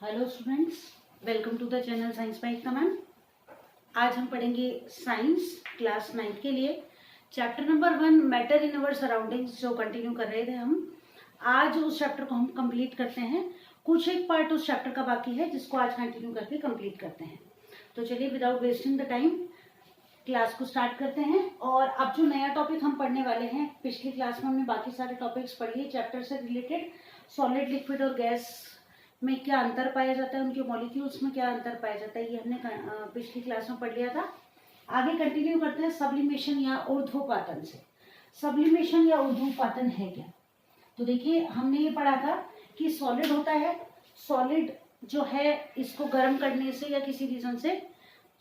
Hello students, welcome to the channel science by Ekta ma'am. आज हम पढ़ेंगे साइंस क्लास 9 के लिए chapter number 1 matter in our surroundings, जो कंटिन्यू कर रहे थे हम। आज उस चैप्टर को हम कंप्लीट करते हैं। कुछ एक पार्ट उस चैप्टर का बाकी है जिसको आज कंटिन्यू करके कंप्लीट करते हैं। तो चलिए without wasting the time class को स्टार्ट करते हैं। और अब जो नया टॉपिक हम पढ़ने वाले हैं, पिछली क्लास में हमने बाकी सारे टॉपिक्स पढ़ लिए चैप्टर से रिलेटेड। सॉलिड, लिक्विड और गैस में क्या अंतर पाया जाता है, उनके मॉलिक्यूल्स में क्या अंतर पाया जाता है, ये हमने पिछली क्लास में पढ़ लिया था। आगे कंटिन्यू करते हैं सब्लिमेशन या ऊर्ध्वपातन से। सब्लिमेशन या ऊर्ध्वपातन है क्या? तो देखिए, हमने ये पढ़ा था कि सॉलिड होता है, सॉलिड जो है इसको गर्म करने से या किसी रीजन से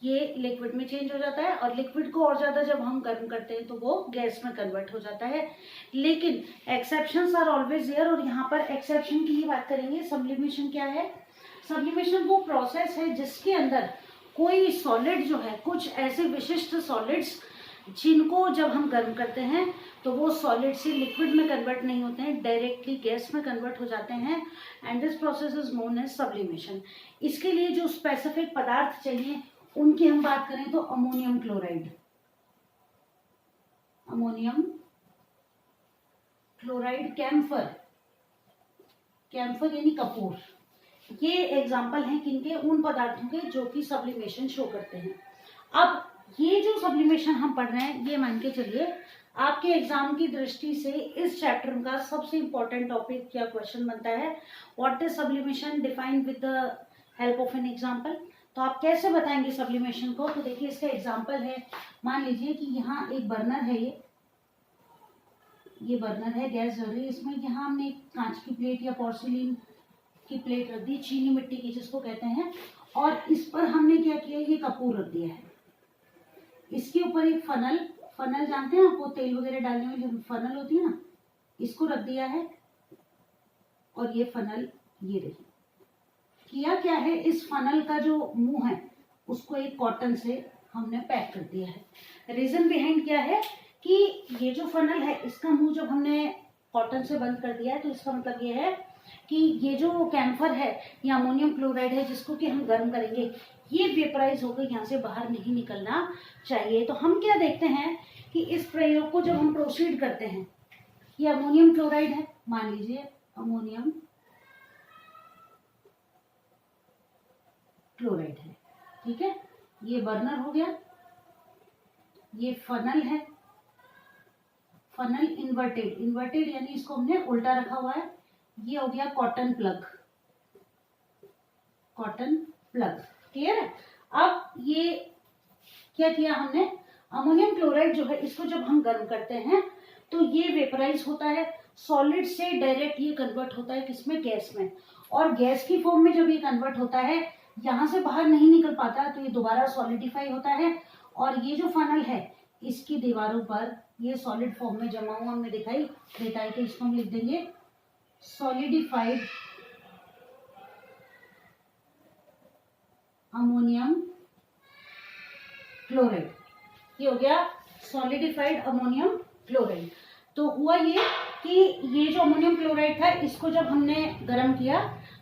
ये लिक्विड में चेंज हो जाता है, और लिक्विड को और ज्यादा जब हम गर्म करते हैं तो वो गैस में कन्वर्ट हो जाता है। लेकिन एक्सेप्शंस आर ऑलवेज देयर, और यहाँ पर एक्सेप्शन की ही बात करेंगे। सब्लिमेशन क्या है? सब्लिमेशन वो प्रोसेस है जिसके अंदर कोई सॉलिड जो है, कुछ ऐसे विशिष्ट सॉलिड्स जिनको जब हम गर्म करते हैं तो वो सॉलिड से लिक्विड में कन्वर्ट नहीं होते हैं, डायरेक्टली गैस में कन्वर्ट हो जाते हैं, and this process is known as sublimation. इसके लिए जो स्पेसिफिक पदार्थ चाहिए उनकी हम बात करें तो ammonium chloride, ammonium chloride, camphor, camphor यानी कपूर, ये एग्जाम्पल हैं किनके? उन पदार्थों के जो कि सब्लिमेशन शो करते हैं। अब ये जो सब्लिमेशन हम पढ़ रहे हैं, ये मान के चलिए आपके एग्जाम की दृष्टि से इस चैप्टर का सबसे इंपॉर्टेंट टॉपिक या क्वेश्चन बनता है, what is sublimation defined with the help of an example. तो आप कैसे बताएंगे सब्लिमेशन को? तो देखिए, इसका एग्जाम्पल है, मान लीजिए कि यहाँ एक बर्नर है, ये बर्नर है, गैस जल रही है इसमें। यहाँ हमने एक कांच की प्लेट या पोर्सिलिन की प्लेट रख दी, चीनी मिट्टी की जिसको कहते हैं, और इस पर हमने क्या किया, ये कपूर रख दिया है। इसके ऊपर एक फनल, फनल जानते हैं आपको, तेल वगैरह डालने में जो फनल होती है ना, इसको रख दिया है, और ये फनल ये रही। किया क्या है, इस फनल का जो मुंह है उसको एक कॉटन से हमने पैक कर दिया है। रीजन बिहाइंड क्या है कि ये जो फनल है इसका मुंह जब हमने कॉटन से बंद कर दिया है, तो इसका मतलब ये है कि ये जो कैम्फर है या अमोनियम क्लोराइड है जिसको कि हम गर्म करेंगे, ये वेपराइज होकर यहाँ से बाहर नहीं निकलना चाहिए। तो हम क्या देखते हैं कि इस प्रयोग को जब हम प्रोसीड करते हैं, ये अमोनियम क्लोराइड है, मान लीजिए अमोनियम क्लोराइड है, ठीक है। ये बर्नर हो गया, ये फनल है, फनल इन्वर्टेड, इन्वर्टेड यानी इसको हमने उल्टा रखा हुआ है। ये हो गया cotton plug, cotton plug, clear है। अब ये क्या किया हमने, अमोनियम क्लोराइड जो है इसको जब हम गर्म करते हैं तो ये वेपराइज होता है, सॉलिड से डायरेक्ट ये कन्वर्ट होता है किसमें, गैस में। और गैस की फॉर्म में जब ये कन्वर्ट होता है, यहाँ से बाहर नहीं निकल पाता, तो ये दोबारा सॉलिडिफाई होता है, और ये जो फनल है इसकी दीवारों पर ये सॉलिड फॉर्म में जमा हुआ हमें दिखाई देता है। तो इसको हम लिख देंगे सॉलिडिफाइड अमोनियम क्लोराइड। ये हो गया सॉलिडिफाइड अमोनियम क्लोराइड। तो हुआ ये कि ये जो अमोनियम क्लोराइड था इसको जब हमने गर्म किया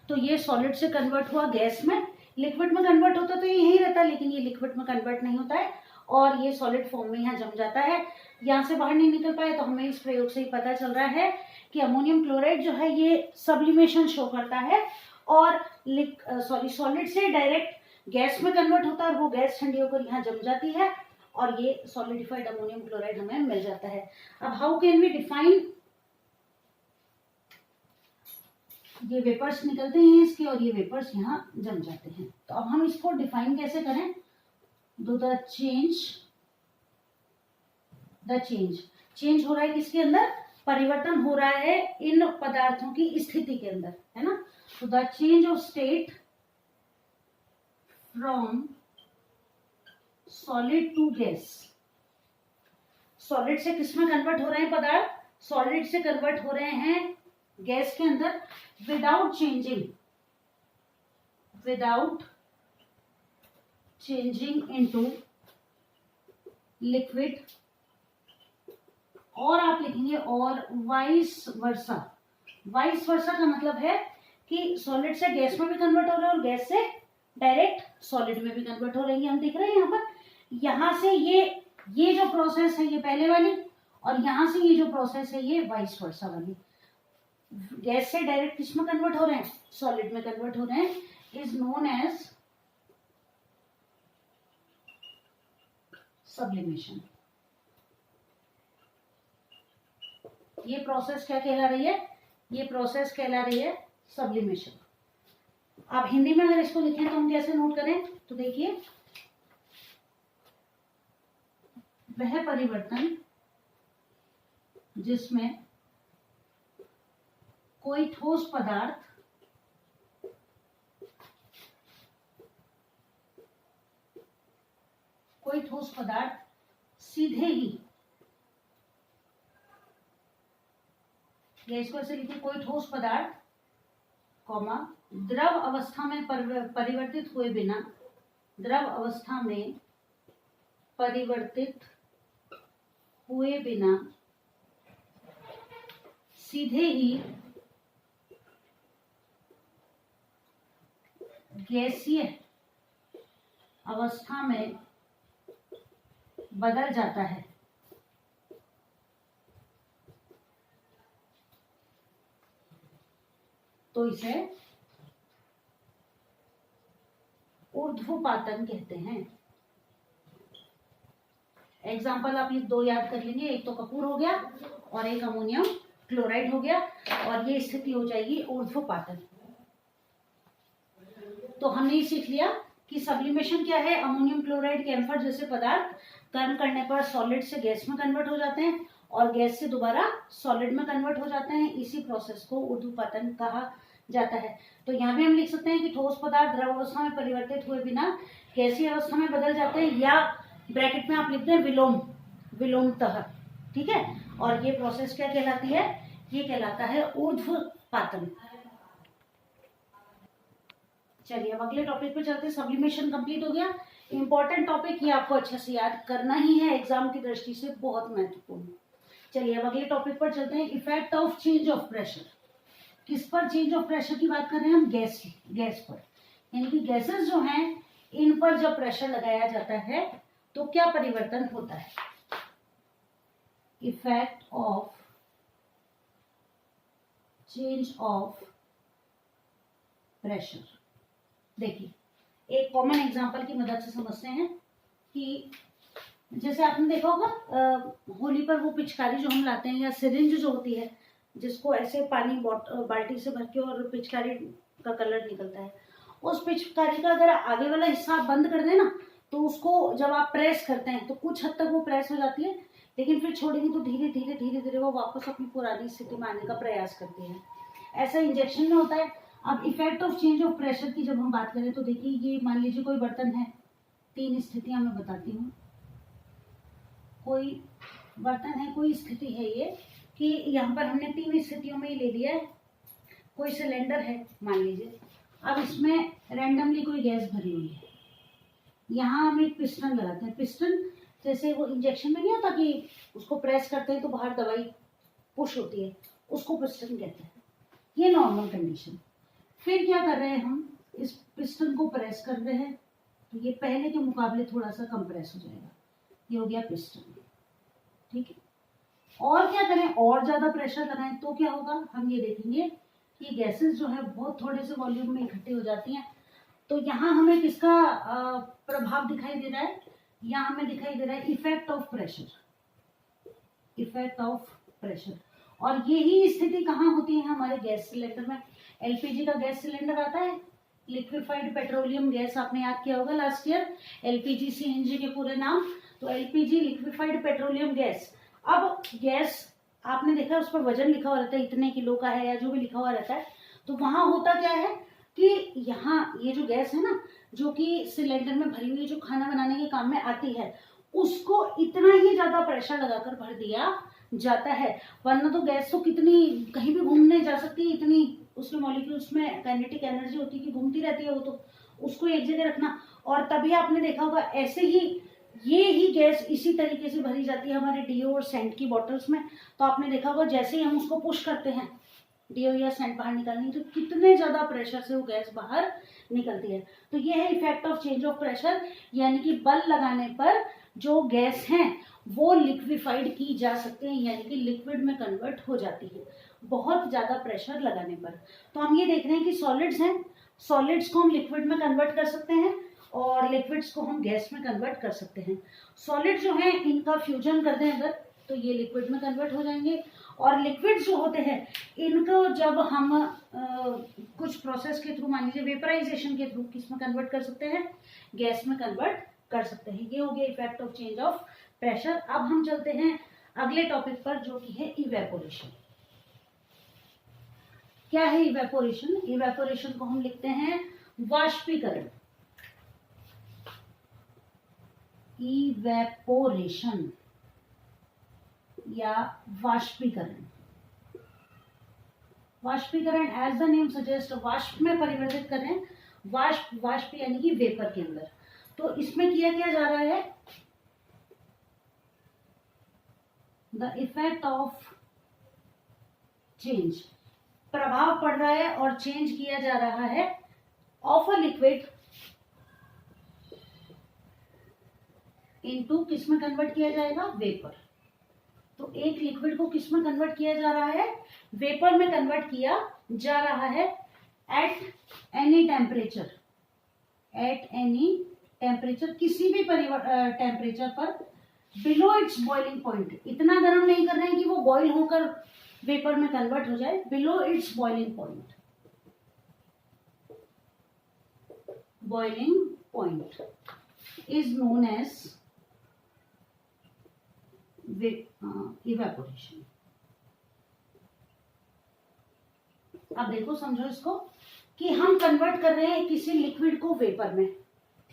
तो ये सॉलिड से कन्वर्ट हुआ गैस में, लिक्विड में कन्वर्ट होता तो ये यहीं रहता, लेकिन ये लिक्विड में कन्वर्ट नहीं होता है और ये सॉलिड फॉर्म में यहाँ जम जाता है, यहाँ से बाहर नहीं निकल पाए। तो हमें इस प्रयोग से ही पता चल रहा है कि अमोनियम क्लोराइड जो है ये सब्लिमेशन शो करता है, और सॉलिड से डायरेक्ट गैस में कन्वर्ट होता है, और वो गैस ठंडी होकर यहाँ जम जाती है, और ये सॉलिडिफाइड अमोनियम क्लोराइड हमें मिल जाता है। अब हाउ कैन वी डिफाइन, ये वेपर्स निकलते हैं इसके, और ये वेपर्स यहाँ जम जाते हैं। तो अब हम इसको डिफाइन कैसे करें? द चेंज, चेंज हो रहा है किसके अंदर, परिवर्तन हो रहा है इन पदार्थों की स्थिति के अंदर, है ना। तो the change of state from solid to gas, solid से किसमें कन्वर्ट हो रहे हैं पदार्थ, सॉलिड से कन्वर्ट हो रहे हैं गैस के अंदर, विदाउट चेंजिंग इनटू लिक्विड, और आप लिखेंगे और वाइस वर्सा। वाइस वर्सा का मतलब है कि सॉलिड से गैस में भी कन्वर्ट हो रहा है और गैस से डायरेक्ट सॉलिड में भी कन्वर्ट हो रही है। हम देख रहे हैं यहाँ पर, यहाँ से ये जो प्रोसेस है ये पहले वाली, और यहाँ से ये जो प्रोसेस है ये वाइस वर्सा वाली। गैस से डायरेक्ट किस में कन्वर्ट हो रहे हैं, सॉलिड में कन्वर्ट हो रहे हैं, इज नोन एज सब्लिमेशन। ये प्रोसेस क्या कहला रही है, ये प्रोसेस कहला रही है सब्लिमेशन। आप हिंदी में अगर इसको लिखें तो हम कैसे नोट करें, तो देखिए, वह परिवर्तन जिसमें कोई ठोस पदार्थ सीधे ही, या इसको ऐसे लिखिए, कोई ठोस पदार्थ कॉमा द्रव अवस्था में परिवर्तित हुए बिना, द्रव अवस्था में परिवर्तित हुए बिना सीधे ही गैसीय अवस्था में बदल जाता है, तो इसे ऊर्ध्वपातन कहते हैं। एग्जाम्पल आप ये दो याद कर लेंगे, एक तो कपूर हो गया और एक अमोनियम क्लोराइड हो गया, और ये स्थिति हो जाएगी ऊर्ध्वपातन। तो हमने ये सीख लिया कि सब्लिमेशन क्या है, अमोनियम क्लोराइड कैम्फर जैसे पदार्थ गर्म करने पर सॉलिड से गैस में कन्वर्ट हो जाते हैं और गैस से दोबारा सॉलिड में कन्वर्ट हो जाते हैं। इसी प्रोसेस को ऊर्ध्वपातन कहा जाता है। तो यहाँ भी हम लिख सकते हैं कि ठोस पदार्थ द्रव अवस्था में परिवर्तित हुए बिना गैसीय अवस्था में बदल जाते हैं, या ब्रैकेट में आप लिखते हैं विलोमतः, ठीक है। और ये प्रोसेस क्या कहलाती है, ये कहलाता है ऊर्ध्वपातन। चलिए अब अगले टॉपिक पे चलते हैं। सब्लिमेशन कंप्लीट हो गया। इंपॉर्टेंट टॉपिक ये आपको अच्छे से याद करना ही है, एग्जाम की दृष्टि से बहुत महत्वपूर्ण। चलिए अब अगले टॉपिक पर चलते हैं। Effect of change of pressure. किस पर चेंज ऑफ प्रेशर की बात कर रहे हैं हम, गैस पर, यानी कि गैसेस जो हैं इन पर जब प्रेशर लगाया जाता है तो क्या परिवर्तन होता है। Effect of change of pressure. देखिए एक कॉमन एग्जांपल की मदद से समझते हैं कि जैसे आपने देखा होगा होली पर वो पिचकारी जो हम लाते हैं, या सिरिंज जो होती है जिसको ऐसे पानी बाल्टी से भर के और पिचकारी का कलर निकलता है, उस पिचकारी का अगर आगे वाला हिस्सा आप बंद कर दें ना, तो उसको जब आप प्रेस करते हैं तो कुछ हद तक वो प्रेस हो जाती है, लेकिन फिर छोड़ेंगे तो धीरे धीरे वो वापस अपनी पुरानी स्थिति में आने का प्रयास करती है। ऐसा इंजेक्शन में होता है। अब effect of change of pressure की जब हम बात करें तो देखिए, ये मान लीजिए कोई बर्तन है, तीन स्थितियां मैं बताती हूँ। कोई बर्तन है, कोई स्थिति है ये कि यहाँ पर हमने तीन स्थितियों में ही ले लिया है। कोई सिलेंडर है मान लीजिए, अब इसमें रैंडमली कोई गैस भरी हुई है। यहाँ हम एक पिस्टन लगाते हैं। पिस्टन जैसे वो इंजेक्शन में नहीं होता कि उसको प्रेस करते हैं तो बाहर दवाई पुश होती है, उसको पिस्टन कहते हैं। ये नॉर्मल कंडीशन। फिर क्या कर रहे हैं हम, इस पिस्टन को प्रेस कर रहे हैं तो ये पहले के मुकाबले थोड़ा सा कंप्रेस हो जाएगा। ये हो गया पिस्टन, ठीक है। और क्या करें, और ज्यादा प्रेशर लगाएं तो क्या होगा, हम ये देखेंगे कि गैसेस जो है बहुत थोड़े से वॉल्यूम में इकट्ठी हो जाती हैं। तो यहाँ हमें किसका प्रभाव दिखाई दे रहा है, यहाँ हमें दिखाई दे रहा है effect of pressure. Effect of pressure. और यही स्थिति कहाँ होती है, हमारे गैस सिलेंडर में। एलपीजी का गैस सिलेंडर आता है, लिक्विफाइड पेट्रोलियम गैस, आपने याद किया होगा लास्ट ईयर, एलपीजी सीएनजी के पूरे नाम। तो एलपीजी लिक्विफाइड पेट्रोलियम गैस। अब गैस आपने देखा उस पर वजन लिखा हुआ रहता है, इतने किलो का है या जो भी लिखा हुआ रहता है। तो वहां होता क्या है कि यहाँ ये जो गैस है ना, जो कि सिलेंडर में भरी हुई जो खाना बनाने के काम में आती है, उसको इतना ही ज्यादा प्रेशर लगाकर भर दिया जाता है। वरना तो गैस तो कितनी कहीं भी घूमने जा सकती है, इतनी उसके मॉलिक्यूल्स में काइनेटिक एनर्जी होती है कि घूमती रहती है वो, तो उसको एक जगह रखना। और तभी आपने देखा होगा ऐसे ही ये ही गैस इसी तरीके से भरी जाती है हमारे डीओ और सेंट की बॉटल्स में। तो आपने देखा होगा जैसे ही हम उसको पुश करते हैं डीओ या सेंट बाहर निकालनी है तो कितने ज्यादा प्रेशर से वो गैस बाहर निकलती है। तो ये है effect of change of pressure, यानी कि बल लगाने पर जो गैस है वो लिक्विफाइड की जा सकते हैं, यानी कि लिक्विड में कन्वर्ट हो जाती है बहुत ज्यादा प्रेशर लगाने पर। तो हम ये देख रहे हैं कि सॉलिड्स हैं, सॉलिड्स को हम लिक्विड में कन्वर्ट कर सकते हैं और लिक्विड्स को हम गैस में कन्वर्ट कर सकते हैं। सॉलिड जो है इनका फ्यूजन कर दें अगर तो ये लिक्विड में कन्वर्ट हो जाएंगे, और लिक्विड्स जो होते हैं इनको जब हम कुछ प्रोसेस के थ्रू, मान लीजिए वेपराइजेशन के थ्रू, किस में कन्वर्ट कर सकते हैं, गैस में कन्वर्ट कर सकते हैं। ये हो गया effect of change of pressure. अब हम चलते हैं अगले टॉपिक पर जो कि है इवेपोरेशन। क्या है इवेपोरेशन? इवेपोरेशन को हम लिखते हैं वाष्पीकरण। इवेपोरेशन या वाष्पीकरण। वाष्पीकरण एज द नेम सजेस्ट, वाष्प में परिवर्तित कर रहे हैं। वाष्प, वाष्प यानी कि वेपर के अंदर। तो इसमें किया क्या जा रहा है, द इफेक्ट ऑफ चेंज, प्रभाव पड़ रहा है और चेंज किया जा रहा है ऑफ अ लिक्विड इनटू, किस में कन्वर्ट किया जाएगा, वेपर। तो एक लिक्विड को किस में कन्वर्ट किया जा रहा है, वेपर में कन्वर्ट किया जा रहा है at any temperature, at any temperature, किसी भी टेम्परेचर पर, बिलो इट्स बॉइलिंग पॉइंट, इतना गर्म नहीं कर रहे हैं कि वो बॉइल होकर वेपर में कन्वर्ट हो जाए, below its boiling point, boiling point is known as evaporation. अब देखो, समझो इसको कि हम कन्वर्ट कर रहे हैं किसी लिक्विड को वेपर में,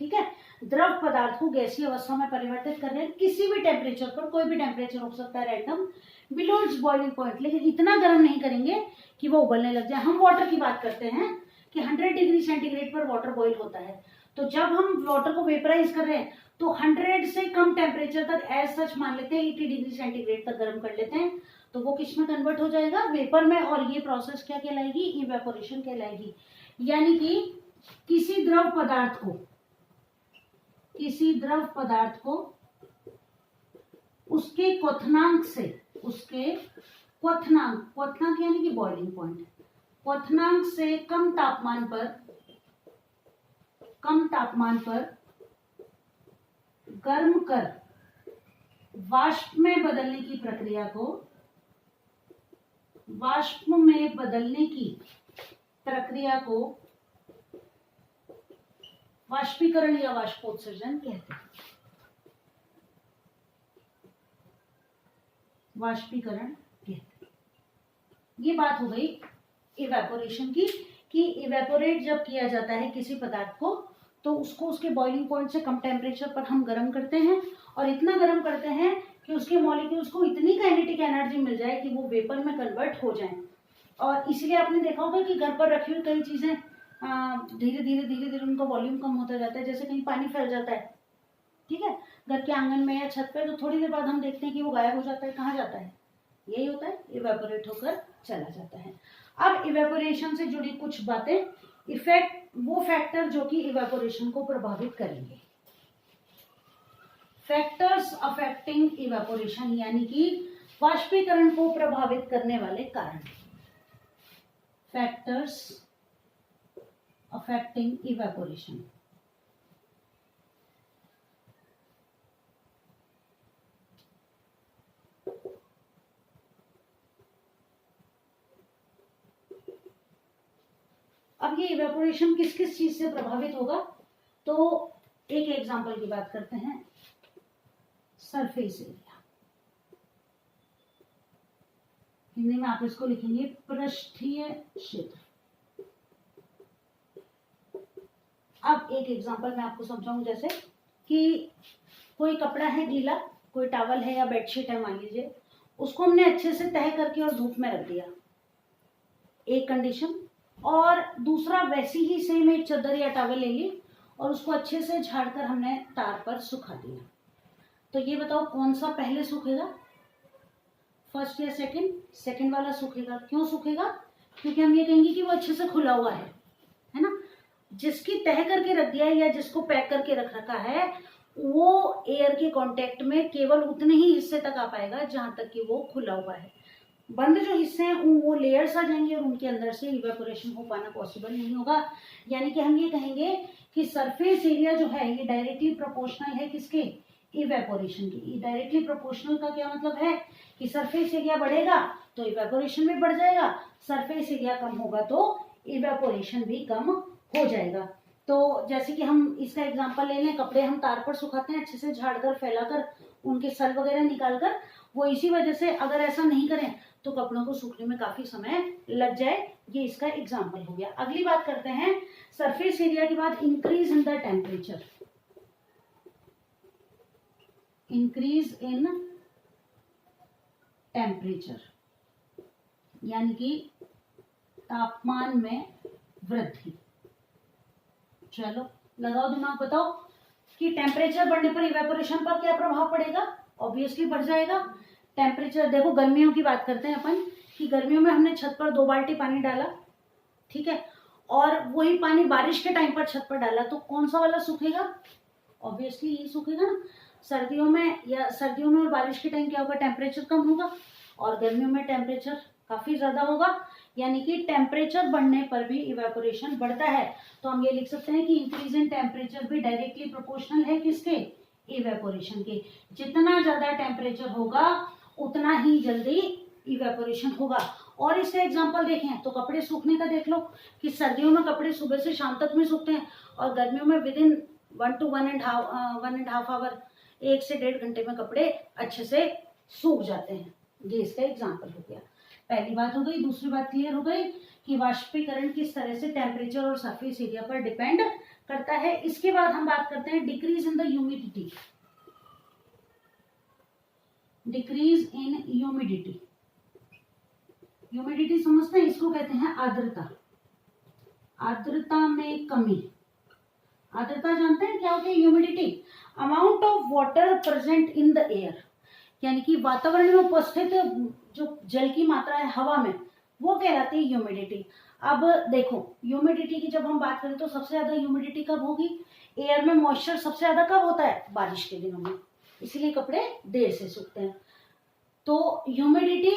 ठीक है, द्रव पदार्थ को गैसीय अवस्था में परिवर्तित कर रहे हैं किसी भी टेम्परेचर पर, कोई भी टेम्परेचर हो सकता है random, below its boiling point, लेकिन इतना गर्म नहीं करेंगे कि वो उबलने लग जाए। हम वाटर की बात करते हैं कि 100 डिग्री सेंटीग्रेड पर वाटर बॉईल होता है, तो जब हम वाटर को वेपराइज कर रहे हैं तो 100 से कम टेम्परेचर तक एज सच मान लेते हैं, 80 डिग्री सेंटीग्रेड तक गर्म कर लेते हैं, तो वो किस में कन्वर्ट हो जाएगा, वेपर में। और ये प्रोसेस क्या कहलाएगी, इवेपोरेशन कहलाएगी। यानी कि किसी द्रव पदार्थ को, किसी द्रव पदार्थ को उसके क्वथनांक से, उसके क्वथनांक, क्वथनांक यानी कि बॉइलिंग पॉइंट, क्वथनांक से कम तापमान पर, कम तापमान पर गर्म कर वाष्प में बदलने की प्रक्रिया को, वाष्प में बदलने की प्रक्रिया को वाष्पीकरण या वाष्पोत्सर्जन कहते हैं। वाष्पीकरण कहते हैं। ये बात हो गई इवेपोरेशन की, कि इवेपोरेट जब किया जाता है किसी पदार्थ को तो उसको उसके बॉइलिंग पॉइंट से कम टेम्परेचर पर हम गर्म करते हैं, और इतना गर्म करते हैं कि उसके मॉलिक्यूल्स को इतनी काइनेटिक एनर्जी मिल जाए कि वो वेपर में कन्वर्ट हो जाएं। और इसलिए आपने देखा होगा कि घर पर रखी हुई कई चीजें धीरे धीरे धीरे धीरे उनका वॉल्यूम कम होता जाता है। जैसे कहीं पानी फैल जाता है, ठीक है, घर के आंगन में या छत पे, तो थोड़ी देर बाद हम देखते हैं कि वो गायब हो जाता है। कहाँ जाता है, यही होता है, इवेपोरेट होकर चला जाता है। अब इवेपोरेशन से जुड़ी कुछ बातें, इफेक्ट, वो फैक्टर जो कि इवेपोरेशन को प्रभावित करेंगे। फैक्टर्स अफेक्टिंग इवेपोरेशन, यानी कि वाष्पीकरण को प्रभावित करने वाले कारण। Factors affecting evaporation. अब ये इवेपोरेशन किस किस चीज से प्रभावित होगा, तो एक एग्जांपल की बात करते हैं, सरफेस एरिया। हिंदी में आप इसको लिखेंगे पृष्ठीय क्षेत्र। अब एक एग्जांपल मैं आपको समझाऊं, जैसे कि कोई कपड़ा है गीला, कोई टॉवल है या बेडशीट है मान लीजिए, उसको हमने अच्छे से तह करके और धूप में रख दिया, एक कंडीशन। और दूसरा, वैसी ही सेम एक चादर या टॉवल ले ली और उसको अच्छे से झाड़कर हमने तार पर सुखा दिया। तो ये बताओ कौन सा पहले सूखेगा, फर्स्ट या सेकंड? सेकंड वाला सूखेगा। क्यों सूखेगा? क्योंकि हम ये कहेंगे कि वो अच्छे से खुला हुआ है ना। जिसकी तह करके रख दिया है या जिसको पैक करके रख रखा है वो एयर के कांटेक्ट में केवल उतने ही हिस्से तक आ पाएगा जहां तक कि वो खुला हुआ है। बंद जो हिस्से हैं वो लेयर्स आ जाएंगे और उनके अंदर से इवेपोरेशन हो पाना पॉसिबल नहीं होगा। यानी कि हम ये कहेंगे कि सरफेस एरिया जो है ये डायरेक्टली प्रोपोर्शनल है किसके, इवेपोरेशन की। डायरेक्टली प्रोपोर्शनल का क्या मतलब है कि सरफेस एरिया बढ़ेगा तो इवेपोरेशन भी बढ़ जाएगा, सरफेस एरिया कम होगा तो इवेपोरेशन भी कम हो जाएगा। तो जैसे कि हम इसका एग्जांपल ले लें, कपड़े हम तार पर सुखाते हैं अच्छे से झाड़कर फैलाकर उनके सल वगैरह निकालकर, वो इसी वजह से अगर ऐसा नहीं करें तो कपड़ों को सूखने में काफी समय लग जाए। ये इसका एग्जांपल हो गया। अगली बात करते हैं सरफेस एरिया के बाद increase in the temperature. Increase in temperature यानी कि तापमान में वृद्धि। चलो लगाओ दिमाग, बताओ कि टेम्परेचर बढ़ने पर इवेपोरेशन पर क्या प्रभाव पड़ेगा। ऑब्वियसली बढ़ जाएगा। टेम्परेचर देखो, गर्मियों की बात करते हैं अपन कि गर्मियों में हमने छत पर 2 बाल्टी पानी डाला, ठीक है, और वही पानी बारिश के टाइम पर छत पर डाला तो कौन सा वाला सूखेगा, ऑब्वियसली ये सूखेगा ना। सर्दियों में और बारिश के टाइम क्या होगा, टेम्परेचर कम होगा और गर्मियों में टेम्परेचर काफी ज्यादा होगा। यानी कि टेम्परेचर बढ़ने पर भी इवेपोरेशन बढ़ता है। तो हम ये लिख सकते हैं कि इंक्रीज इन टेम्परेचर भी डायरेक्टली प्रोपोर्शनल है किसके, इवेपोरेशन के। जितना ज्यादा टेम्परेचर होगा उतना ही जल्दी इवेपोरेशन होगा। और इसका एग्जांपल देखें तो कपड़े सूखने का देख लो कि सर्दियों में कपड़े सुबह से शाम तक में सूखते हैं और गर्मियों में विद इन 1 to 1.5 आवर, 1 से 1.5 घंटे में कपड़े अच्छे से सूख जाते हैं। ये इसका एग्जांपल हो गया। पहली बात हो गई। दूसरी बात क्लियर हो गई कि वाष्पीकरण किस तरह से टेम्परेचर और सरफेस एरिया पर डिपेंड करता है। इसके बाद हम बात करते हैं decrease in the humidity. Decrease in humidity, humidity समझते हैं, इसको कहते हैं आर्द्रता। आर्द्रता में कमी। आर्द्रता जानते हैं क्या होती है, humidity, amount of water present in the air, यानी कि वातावरण में उपस्थित जो जल की मात्रा है हवा में वो कहलाती है ह्यूमिडिटी। अब देखो ह्यूमिडिटी की जब हम बात करें तो सबसे ज्यादा ह्यूमिडिटी कब होगी, एयर में मॉइस्चर सबसे ज्यादा कब होता है, बारिश के दिनों में, इसीलिए कपड़े देर से सूखते हैं। तो ह्यूमिडिटी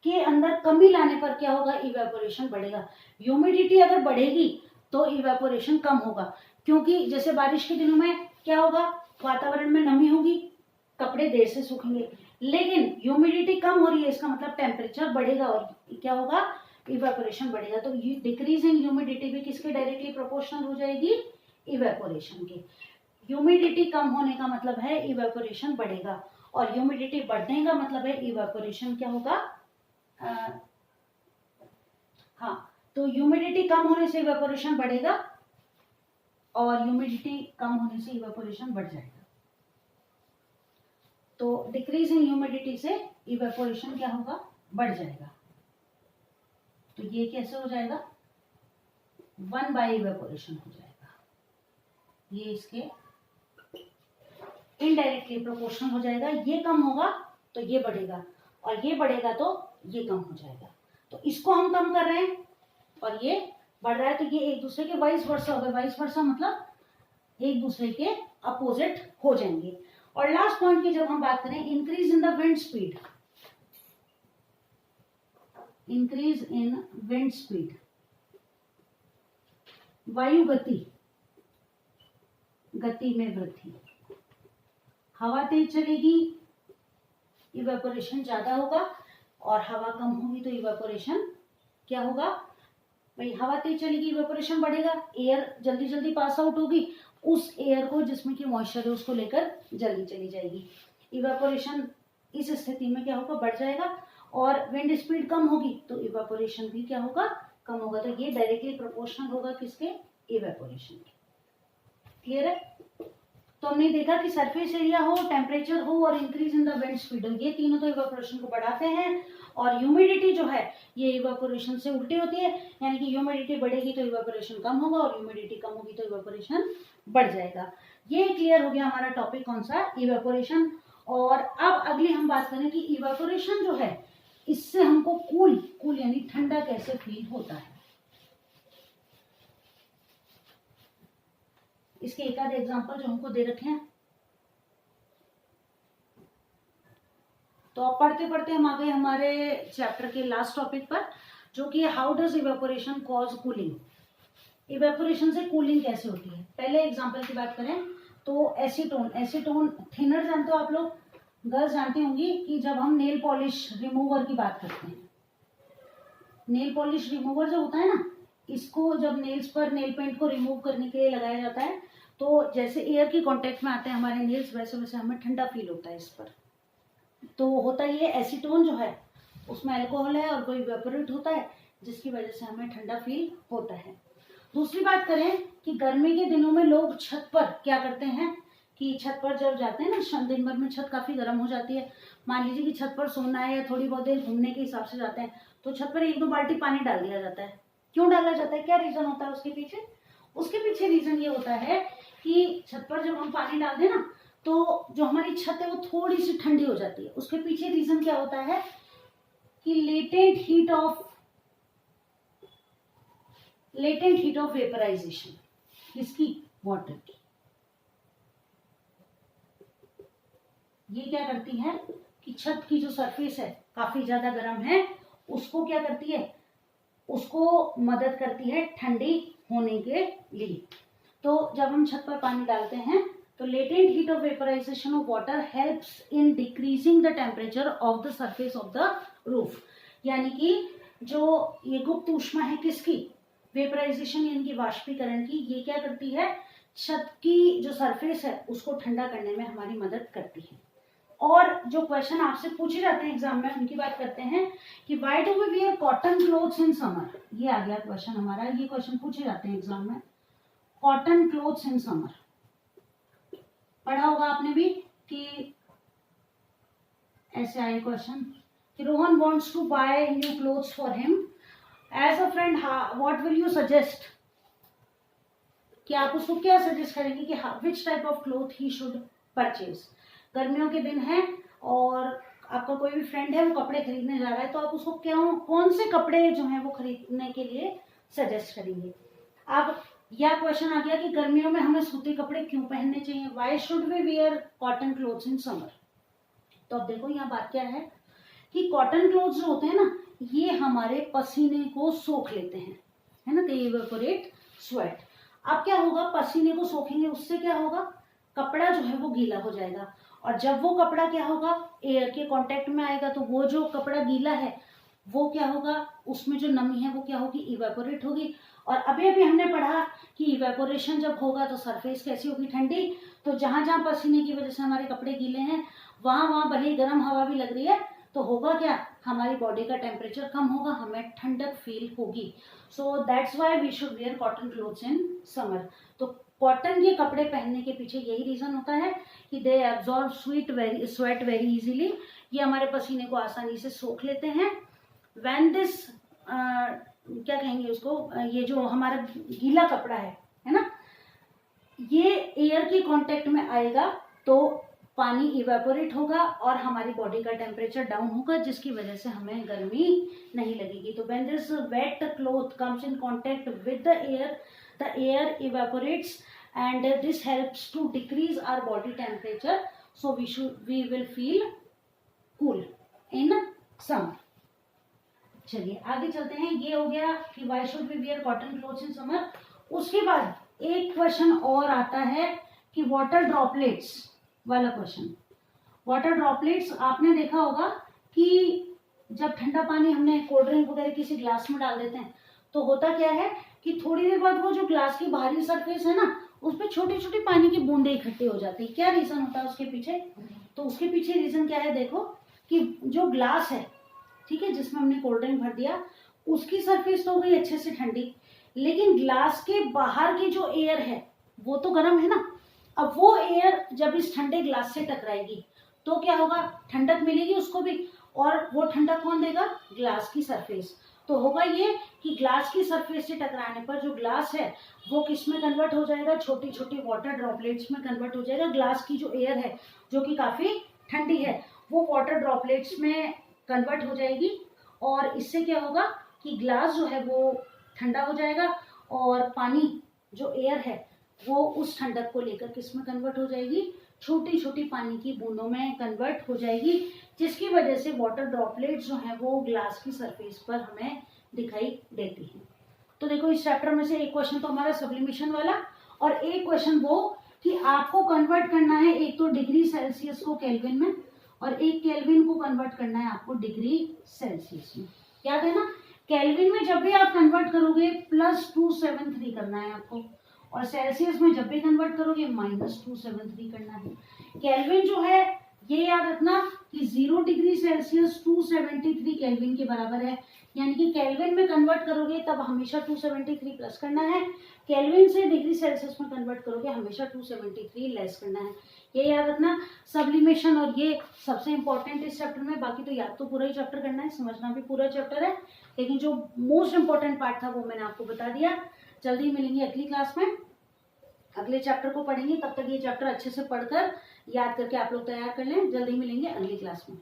के अंदर कमी लाने पर क्या होगा, इवेपोरेशन बढ़ेगा। ह्यूमिडिटी अगर बढ़ेगी तो इवेपोरेशन कम होगा, क्योंकि जैसे बारिश के दिनों में क्या होगा, वातावरण में नमी होगी, कपड़े देर से सूखेंगे। लेकिन ह्यूमिडिटी कम हो रही है, इसका मतलब टेम्परेचर बढ़ेगा और क्या होगा, इवेपोरेशन बढ़ेगा। तो डिक्रीज इन ह्यूमिडिटी भी किसके डायरेक्टली प्रोपोर्शनल हो जाएगी, इवेपोरेशन के। ह्यूमिडिटी कम होने का मतलब है इवेपोरेशन बढ़ेगा और ह्यूमिडिटी बढ़ने का मतलब है इवेपोरेशन क्या होगा, हाँ, तो ह्यूमिडिटी कम होने से इवेपोरेशन बढ़ेगा और ह्यूमिडिटी कम होने से इवेपोरेशन बढ़ जाएगा। तो डिक्रीज इन ह्यूमिडिटी से इवेपोरेशन क्या होगा, बढ़ जाएगा। तो ये कैसे हो जाएगा, 1 बाय इवेपोरेशन हो जाएगा। ये इसके इनडायरेक्टली प्रोपोर्शनल हो जाएगा। ये कम होगा तो ये बढ़ेगा और ये बढ़ेगा तो ये कम हो जाएगा। तो इसको हम कम कर रहे हैं और ये बढ़ रहा है, तो ये एक दूसरे के वाइस वर्सा हो गए। वाइस वर्सा मतलब एक दूसरे के अपोजिट हो जाएंगे। और लास्ट पॉइंट की जब हम बात करें, increase in the wind speed. Increase in wind speed, वायु गति, गति में वृद्धि। हवा तेज चलेगी, इवेपोरेशन ज्यादा होगा, और हवा कम होगी तो इवेपोरेशन क्या होगा, भाई हवा तेज चलेगी इवेपोरेशन बढ़ेगा, एयर जल्दी जल्दी पास आउट होगी, उस एयर को जिसमें कि मॉइस्चर है उसको लेकर जल्दी चली जाएगी। इवेपोरेशन इस स्थिति में क्या होगा, बढ़ जाएगा। और विंड स्पीड कम होगी तो इवेपोरेशन भी क्या होगा, कम होगा। तो ये डायरेक्टली प्रोपोर्शनल होगा किसके, इवेपोरेशन के। क्लियर है। तो हमने देखा कि सरफेस एरिया हो, टेम्परेचर हो और increase in the wind speed हो, ये तीनों तो इवेपोरेशन को बढ़ाते हैं। और ह्यूमिडिटी जो है ये इवेपोरेशन से उल्टी होती है, यानी कि ह्यूमिडिटी बढ़ेगी तो इवेपोरेशन कम होगा और ह्यूमिडिटी कम होगी तो इवेपोरेशन बढ़ जाएगा। ये क्लियर हो गया हमारा टॉपिक कौन सा, इवेपोरेशन। और अब अगली हम बात करें कि इवेपोरेशन जो है इससे हमको कूल कूल यानी ठंडा कैसे फील होता है। इसके एक आध एग्जांपल जो हमको दे रखे हैं। तो अब पढ़ते पढ़ते हम आ गए हमारे चैप्टर के लास्ट टॉपिक पर, जो कि how does evaporation cause cooling. Evaporation से कूलिंग कैसे होती है। पहले एग्जांपल की बात करें तो एसीटोन, एसीटोन थिनर जानते हो आप लोग, गर्ल्स जानती होंगी कि जब हम नेल पॉलिश रिमूवर की बात करते हैं, नेल पॉलिश रिमूवर जो होता है ना, इसको जब नेल्स पर नेल पेंट को रिमूव करने के लिए लगाया जाता है, तो जैसे एयर के कांटेक्ट में आते हैं हमारे नेल्स, वैसे वैसे हमें ठंडा फील होता है इस पर। तो होता ये एसीटोन जो है उसमें अल्कोहल है और कोई इवेपोरेट होता है, जिसकी वजह से हमें ठंडा फील होता है। दूसरी बात करें कि गर्मी के दिनों में लोग छत पर क्या करते हैं कि छत पर जब जाते हैं ना, दिन भर में छत काफी गर्म हो जाती है। मान लीजिए कि छत पर सोना है या थोड़ी बहुत देर घूमने के हिसाब से जाते हैं, तो छत पर 1-2 बाल्टी पानी डाल दिया जाता है। क्यों डाला जाता है, क्या रीजन होता है उसके पीछे? उसके पीछे रीजन ये होता है कि छत पर जब हम पानी डाल दें ना, तो जो हमारी छत है वो थोड़ी सी ठंडी हो जाती है। उसके पीछे रीजन क्या होता है कि लेटेंट हीट ऑफ वेपराइजेशन, किसकी? वाटर की। ये क्या करती है कि छत की जो सरफेस है काफी ज्यादा गर्म है, उसको क्या करती है, उसको मदद करती है ठंडी होने के लिए। तो जब हम छत पर पानी डालते हैं तो latent heat of vaporisation of water helps in decreasing the temperature of the surface of the roof. यानी कि जो ये गुप्त ऊष्मा है किसकी? वेपराइजेशन यानी कि वाष्पीकरण की। ये क्या करती है, छत की जो सरफेस है उसको ठंडा करने में हमारी मदद करती है। और जो क्वेश्चन आपसे पूछे जाते हैं एग्जाम में, उनकी बात करते हैं कि why do we wear cotton clothes in summer. ये आ गया क्वेश्चन हमारा, ये क्वेश्चन पूछे जाते हैं एग्जाम में, कॉटन क्लोथ्स इन समर। पढ़ा होगा आपने भी कि ऐसे आए क्वेश्चन कि Rohan wants to buy new clothes for him as a friend, what will you suggest, कि आप उसको क्या सजेस्ट करेंगे कि which type of cloth he should purchase. गर्मियों के दिन है और आपका कोई भी फ्रेंड है वो कपड़े खरीदने जा रहा है, तो आप उसको कौन से कपड़े जो हैं वो खरीदने के लिए सजेस्ट करेंगे। आप या क्वेश्चन आ गया कि गर्मियों में हमें सूती कपड़े क्यों पहनने चाहिए, why should we wear cotton clothes in summer. तो अब देखो यहाँ बात क्या है कि कॉटन क्लोथ्स जो होते हैं ना, ये हमारे पसीने को सोख लेते हैं, है ना, दे इवेपोरेट स्वेट। अब क्या होगा, पसीने को सोखेंगे, उससे क्या होगा, कपड़ा जो है वो गीला हो जाएगा, और जब वो कपड़ा क्या होगा, एयर के कांटेक्ट में आएगा, तो वो जो कपड़ा गीला है वो क्या होगा, उसमें जो नमी है वो क्या होगी, इवेपोरेट होगी। और अभी अभी हमने पढ़ा कि इवेपोरेशन जब होगा तो सरफेस कैसी होगी, ठंडी। तो जहां जहां पसीने की वजह से हमारे कपड़े गीले हैं, वहां वहां भले ही गर्म हवा भी लग रही है, तो होगा क्या, हमारी बॉडी का टेम्परेचर कम होगा, हमें ठंडक फील होगी। So that's why we should wear cotton clothes in summer. तो कॉटन के कपड़े पहनने के पीछे यही रीजन होता है कि they absorb sweat very easily, ये हमारे पसीने को आसानी से सोख लेते हैं। व्हेन दिस क्या कहेंगे उसको, ये जो हमारा गीला कपड़ा है ना, ये एयर के कांटेक्ट में आएगा तो पानी इवेपोरेट होगा और हमारी बॉडी का टेम्परेचर डाउन होगा, जिसकी वजह से हमें गर्मी नहीं लगेगी। तो when this wet cloth comes in contact with the air evaporates and this helps to decrease our body temperature, so we will feel cool in summer। चलिए आगे चलते हैं। ये हो गया कि why should we wear cotton clothes in summer। उसके बाद एक क्वेश्चन और आता है कि वाटर ड्रॉपलेट्स वाला क्वेश्चन। वाटर ड्रॉपलेट्स आपने देखा होगा कि जब ठंडा पानी हमने कोल्ड ड्रिंक वगैरह किसी ग्लास में डाल देते हैं, तो होता क्या है कि थोड़ी देर बाद वो जो ग्लास की बाहरी सरफेस है ना, उस पर छोटी छोटी पानी की बूंदें इकट्ठी हो जाती है। क्या रीजन होता है उसके पीछे? तो उसके पीछे रीजन क्या है, देखो कि जो ग्लास है, ठीक है, जिसमें हमने कोल्ड ड्रिंक भर दिया, उसकी सरफेस तो हो गई अच्छे से ठंडी, लेकिन ग्लास के बाहर की जो एयर है वो तो गर्म है ना। अब वो एयर जब इस ठंडे ग्लास से टकराएगी तो क्या होगा, ठंडक मिलेगी उसको भी, और वो ठंडक कौन देगा, ग्लास की सरफेस। तो होगा ये कि ग्लास की सरफेस से टकराने पर जो ग्लास है वो किस में कन्वर्ट हो जाएगा, छोटी छोटी वाटर ड्रॉपलेट्स में कन्वर्ट हो जाएगा। ग्लास की जो एयर है जो कि काफी ठंडी है, वो वाटर ड्रॉपलेट्स में कन्वर्ट हो जाएगी और इससे क्या होगा कि ग्लास जो है वो ठंडा हो जाएगा और पानी जो एयर है वो उस ठंडक को लेकर किस में कन्वर्ट हो जाएगी, छोटी छोटी पानी की बूंदों में कन्वर्ट हो जाएगी, जिसकी वजह से वाटर ड्रॉपलेट्स जो है वो ग्लास की सरफेस पर हमें दिखाई देती हैं। तो देखो इस चैप्टर में से एक क्वेश्चन तो हमारा सब्लिमेशन वाला और एक क्वेश्चन वो कि आपको कन्वर्ट करना है एक तो डिग्री सेल्सियस को केल्विन में और एक केल्विन को कन्वर्ट करना है आपको डिग्री सेल्सियस में। याद है ना, केल्विन में जब भी आप कन्वर्ट करोगे +273 करना है आपको और सेल्सियस में जब भी कन्वर्ट करोगे -273 करना है। केल्विन जो है ये याद रखना कि 0 डिग्री सेल्सियस 273 केल्विन के बराबर है, यानी कि केल्विन में कन्वर्ट करोगे तब हमेशा 273 प्लस करना है, केल्विन से डिग्री सेल्सियस में कन्वर्ट करोगे हमेशा 273 लेस करना है। ये याद रखना सब्लिमेशन, और ये सबसे इंपॉर्टेंट इस चैप्टर में। बाकी तो याद तो पूरा ही चैप्टर करना है, समझना भी पूरा चैप्टर है, लेकिन जो मोस्ट इंपॉर्टेंट पार्ट था वो मैंने आपको बता दिया। जल्दी मिलेंगे अगली क्लास में, अगले चैप्टर को पढ़ेंगे। तब तक ये चैप्टर अच्छे से पढ़कर याद करके आप लोग तैयार कर लें। जल्दी मिलेंगे अगली क्लास में।